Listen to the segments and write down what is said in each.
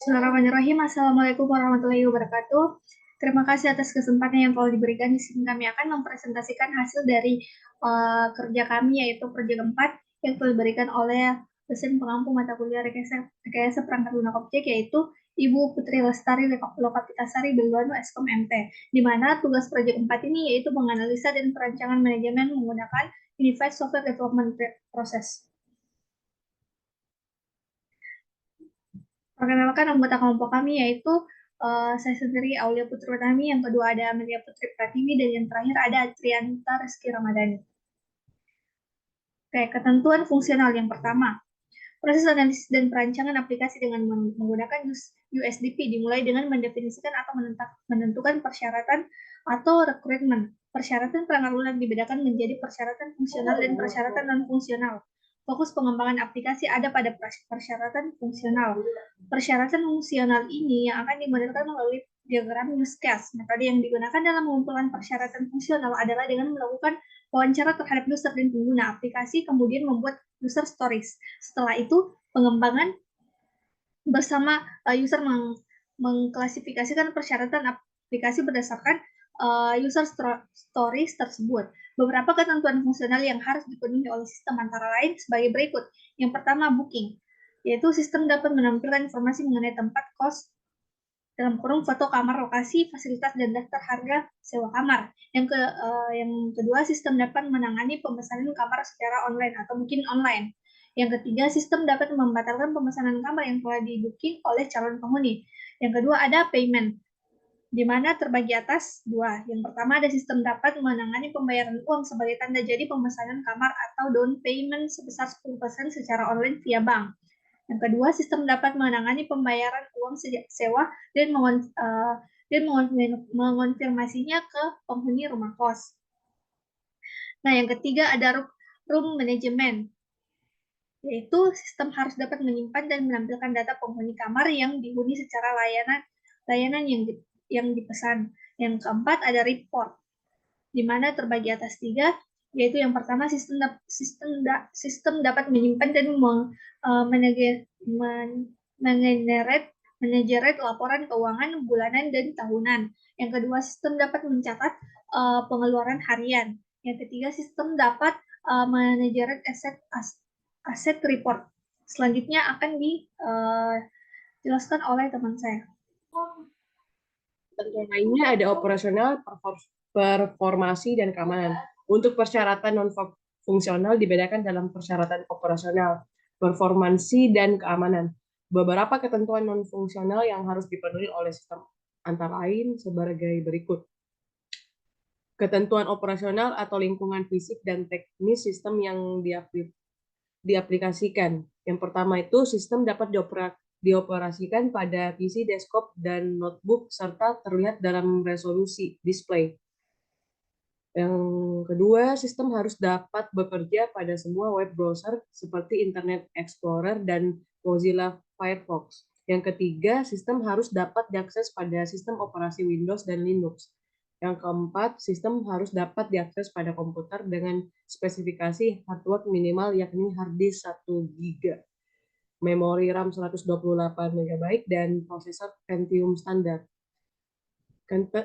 Bismillahirrahmanirrahim. Assalamualaikum warahmatullahi wabarakatuh. Terima kasih atas kesempatan yang telah diberikan. Di sini kami akan mempresentasikan hasil dari kerja kami, yaitu proyek 4 yang telah diberikan oleh dosen pengampu mata kuliah rekayasa perangkat lunak objek, yaitu Ibu Putri Lestari Lokapitasari Beluanu Eskom MT, di mana tugas proyek 4 ini yaitu menganalisa dan perancangan manajemen menggunakan Unified Software Development Process. Perkenalkan anggota kelompok kami yaitu saya sendiri Aulia Putri Utami, yang kedua ada Amelia Putri Pratiwi, dan yang terakhir ada Trianta Rizky Ramadhani. Oke, ketentuan fungsional yang pertama. Proses analisis dan perancangan aplikasi dengan menggunakan USDP dimulai dengan mendefinisikan atau menentukan persyaratan atau requirement. Persyaratan perangkat lunak dibedakan menjadi persyaratan fungsional dan persyaratan non-fungsional. Fokus pengembangan aplikasi ada pada persyaratan fungsional. Persyaratan fungsional ini yang akan digunakan melalui diagram use case. Metode yang digunakan dalam mengumpulkan persyaratan fungsional adalah dengan melakukan wawancara terhadap user dan pengguna aplikasi, kemudian membuat user stories. Setelah itu, pengembangan bersama user mengklasifikasikan persyaratan aplikasi berdasarkan user stories tersebut. Beberapa ketentuan fungsional yang harus dipenuhi oleh sistem antara lain sebagai berikut. Yang pertama, booking, yaitu sistem dapat menampilkan informasi mengenai tempat, kos, dalam kurung foto kamar, lokasi, fasilitas, dan daftar harga sewa kamar. Yang kedua, sistem dapat menangani pemesanan kamar secara online atau mungkin online. Yang ketiga, sistem dapat membatalkan pemesanan kamar yang telah di-booking oleh calon penghuni. Yang kedua, ada payment, di mana terbagi atas dua. Yang pertama, ada sistem dapat menangani pembayaran uang sebagai tanda jadi pemesanan kamar atau down payment sebesar 10% secara online via bank. Yang kedua, sistem dapat menangani pembayaran uang sewa dan mengonfirmasinya ke penghuni rumah kos. Nah, yang ketiga ada room management, yaitu sistem harus dapat menyimpan dan menampilkan data penghuni kamar yang dihuni secara layanan yang dipesan. Yang keempat ada report, di mana terbagi atas tiga, yaitu yang pertama sistem dapat menyimpan dan menegenerate laporan keuangan bulanan dan tahunan. Yang kedua, sistem dapat mencatat pengeluaran harian. Yang ketiga, sistem dapat menegenerate aset report. Selanjutnya akan dijelaskan oleh teman saya. Tentuan lainnya ada operasional, performasi, dan keamanan. Untuk persyaratan non-fungsional dibedakan dalam persyaratan operasional, performansi, dan keamanan. Beberapa ketentuan non-fungsional yang harus dipenuhi oleh sistem antara lain sebagai berikut. Ketentuan operasional atau lingkungan fisik dan teknis sistem yang diaplikasikan. Yang pertama itu sistem dapat dioperasikan pada PC, desktop, dan notebook, serta terlihat dalam resolusi display. Yang kedua, sistem harus dapat bekerja pada semua web browser seperti Internet Explorer dan Mozilla Firefox. Yang ketiga, sistem harus dapat diakses pada sistem operasi Windows dan Linux. Yang keempat, sistem harus dapat diakses pada komputer dengan spesifikasi hardware minimal yakni hard disk 1 GB, memori RAM 128 MB, dan prosesor Pentium standar.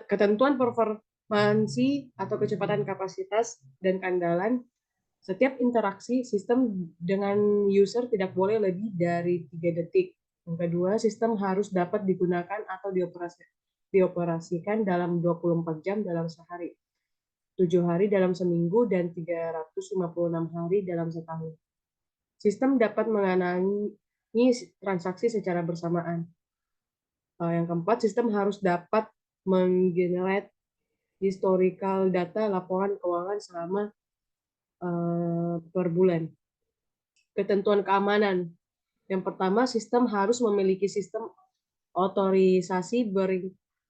Ketentuan performansi atau kecepatan kapasitas dan kandalan. Setiap interaksi sistem dengan user tidak boleh lebih dari 3 detik. Yang kedua, sistem harus dapat digunakan atau dioperasikan dalam 24 jam dalam sehari, 7 hari dalam seminggu, dan 356 hari dalam setahun. Sistem dapat menangani transaksi secara bersamaan. Yang keempat, sistem harus dapat menggenerate historical data laporan keuangan selama per bulan. Ketentuan keamanan. Yang pertama, sistem harus memiliki sistem otorisasi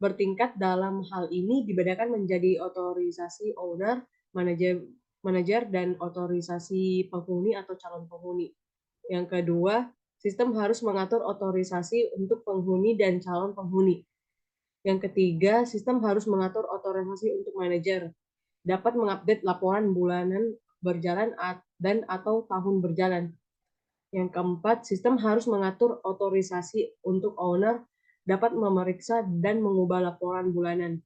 bertingkat. Dalam hal ini dibedakan menjadi otorisasi owner, manajer, dan otorisasi penghuni atau calon penghuni. Yang kedua, sistem harus mengatur otorisasi untuk penghuni dan calon penghuni. Yang ketiga, sistem harus mengatur otorisasi untuk manajer, dapat mengupdate laporan bulanan berjalan dan atau tahun berjalan. Yang keempat, sistem harus mengatur otorisasi untuk owner dapat memeriksa dan mengubah laporan bulanan.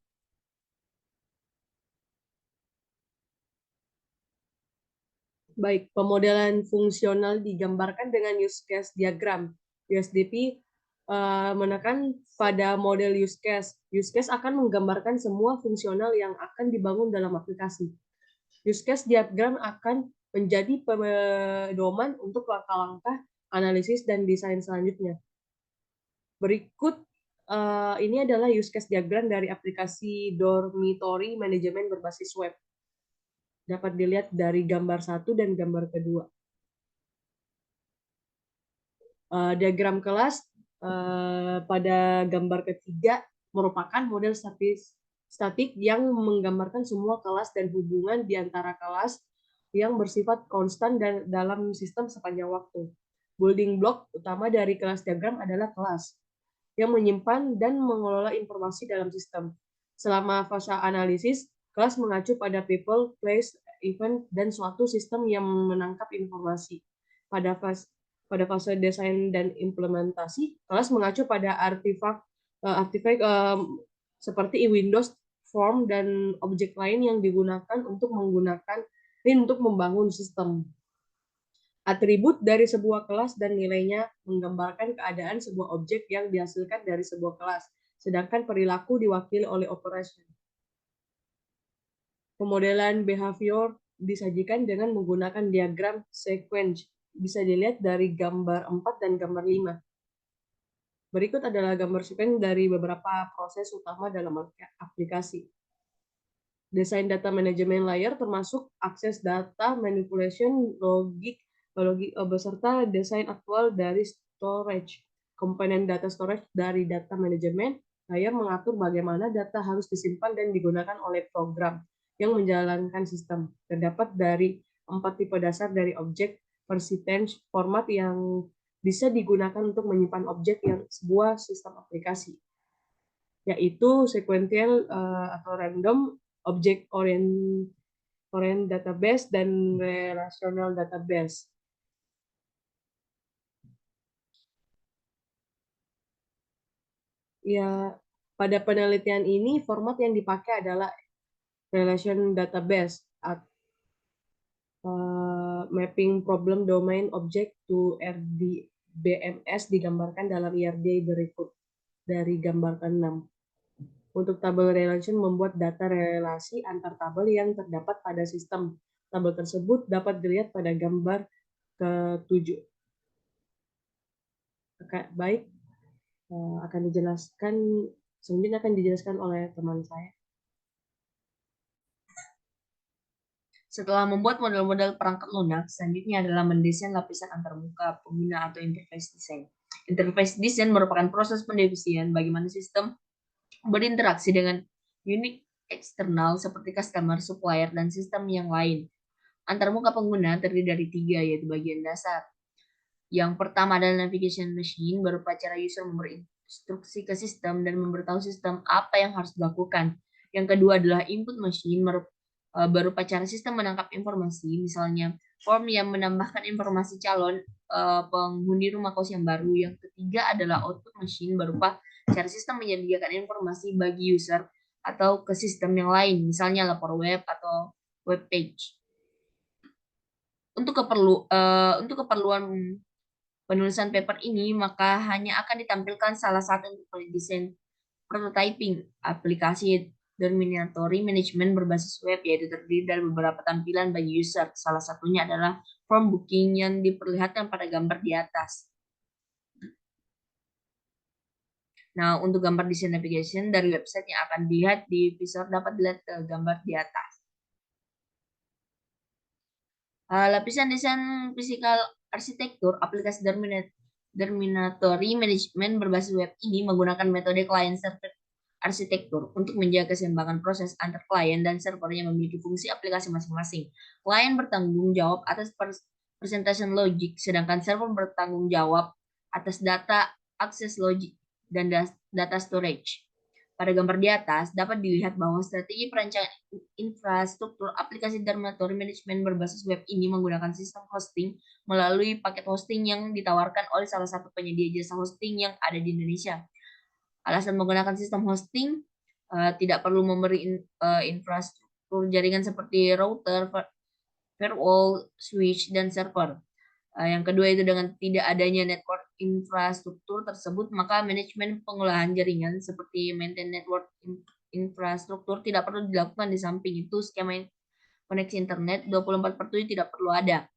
Baik, pemodelan fungsional digambarkan dengan use case diagram. USDP menekan pada model use case. Use case akan menggambarkan semua fungsional yang akan dibangun dalam aplikasi. Use case diagram akan menjadi pedoman untuk langkah-langkah analisis dan desain selanjutnya. Berikut ini adalah use case diagram dari aplikasi dormitory manajemen berbasis web. Dapat dilihat dari gambar 1 dan gambar kedua. Diagram kelas pada gambar ketiga merupakan model statik yang menggambarkan semua kelas dan hubungan di antara kelas yang bersifat konstan dan dalam sistem sepanjang waktu. Building block utama dari kelas diagram adalah kelas yang menyimpan dan mengelola informasi dalam sistem. Selama fase analisis, kelas mengacu pada people, place, event, dan suatu sistem yang menangkap informasi. Pada fase desain dan implementasi, kelas mengacu pada artefak seperti Windows, form, dan objek lain yang digunakan untuk membangun sistem. Atribut dari sebuah kelas dan nilainya menggambarkan keadaan sebuah objek yang dihasilkan dari sebuah kelas, sedangkan perilaku diwakili oleh operation. Pemodelan behavior disajikan dengan menggunakan diagram sequence. Bisa dilihat dari gambar 4 dan gambar 5. Berikut adalah gambar sequence dari beberapa proses utama dalam aplikasi. Desain data management layer termasuk akses data, manipulation, logik beserta desain aktual dari storage. Komponen data storage dari data management layer mengatur bagaimana data harus disimpan dan digunakan oleh program yang menjalankan sistem. Terdapat dari 4 tipe dasar dari objek persistence format yang bisa digunakan untuk menyimpan objek yang sebuah sistem aplikasi, yaitu sequential atau random, object oriented database, dan relational database. Ya, pada penelitian ini format yang dipakai adalah relation database, mapping problem domain object to RDBMS digambarkan dalam IRD berikut dari gambar ke-6. Untuk tabel relation membuat data relasi antar tabel yang terdapat pada sistem. Tabel tersebut dapat dilihat pada gambar ke-7. Baik, selanjutnya akan dijelaskan oleh teman saya. Setelah membuat model-model perangkat lunak, selanjutnya adalah mendesain lapisan antarmuka pengguna atau interface design. Interface design merupakan proses pendefinian bagaimana sistem berinteraksi dengan unit eksternal seperti customer, supplier, dan sistem yang lain. Antarmuka pengguna terdiri dari 3, yaitu bagian dasar. Yang pertama adalah navigation machine, berupa cara user memberi instruksi ke sistem dan memberitahu sistem apa yang harus dilakukan. Yang kedua adalah input machine, berupa cara sistem menangkap informasi, misalnya form yang menambahkan informasi calon penghuni rumah kos yang baru. Yang ketiga adalah output machine, berupa cara sistem menyediakan informasi bagi user atau ke sistem yang lain, misalnya lapor web atau web page. Untuk keperluan penulisan paper ini, maka hanya akan ditampilkan salah satu untuk desain prototyping aplikasi dormitory management berbasis web, yaitu terdiri dari beberapa tampilan bagi user. Salah satunya adalah form booking yang diperlihatkan pada gambar di atas. Nah, untuk gambar desain navigation dari website yang akan dilihat di visor dapat dilihat gambar di atas. Lapisan desain fisikal arsitektur aplikasi dormitory management berbasis web ini menggunakan metode client-server arsitektur untuk menjaga keseimbangan proses antar klien dan server yang memiliki fungsi aplikasi masing-masing. Klien bertanggung jawab atas presentation logic, sedangkan server bertanggung jawab atas data, akses logic, dan data storage. Pada gambar di atas dapat dilihat bahwa strategi perancangan infrastruktur aplikasi dormitory management berbasis web ini menggunakan sistem hosting melalui paket hosting yang ditawarkan oleh salah satu penyedia jasa hosting yang ada di Indonesia. Alasan menggunakan sistem hosting tidak perlu memberi infrastruktur jaringan seperti router, firewall, switch, dan server. Yang kedua itu dengan tidak adanya network infrastruktur tersebut, maka manajemen pengolahan jaringan seperti maintain network infrastruktur tidak perlu dilakukan. Di samping itu, skema koneksi internet 24/7 tidak perlu ada.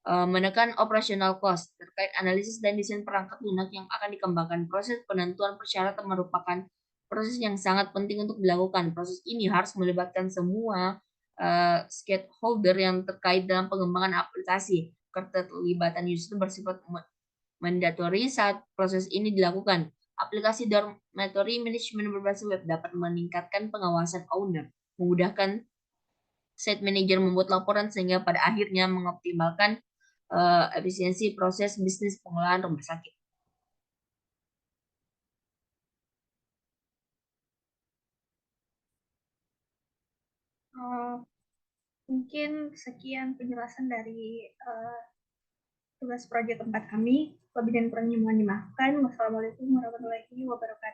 Menekan operational cost terkait analisis dan desain perangkat lunak yang akan dikembangkan. Proses penentuan persyaratan merupakan proses yang sangat penting untuk dilakukan. Proses ini harus melibatkan semua stakeholder yang terkait dalam pengembangan aplikasi. Keterlibatan user bersifat mandatory saat proses ini dilakukan. Aplikasi dormitory management berbasis web dapat meningkatkan pengawasan owner, memudahkan site manager membuat laporan sehingga pada akhirnya mengoptimalkan efisiensi proses bisnis pengolahan rumah sakit. Mungkin sekian penjelasan dari tugas proyek 4 kami. Lebih dan kurangnya mohon dimaafkan. Wassalamualaikum warahmatullahi wabarakatuh.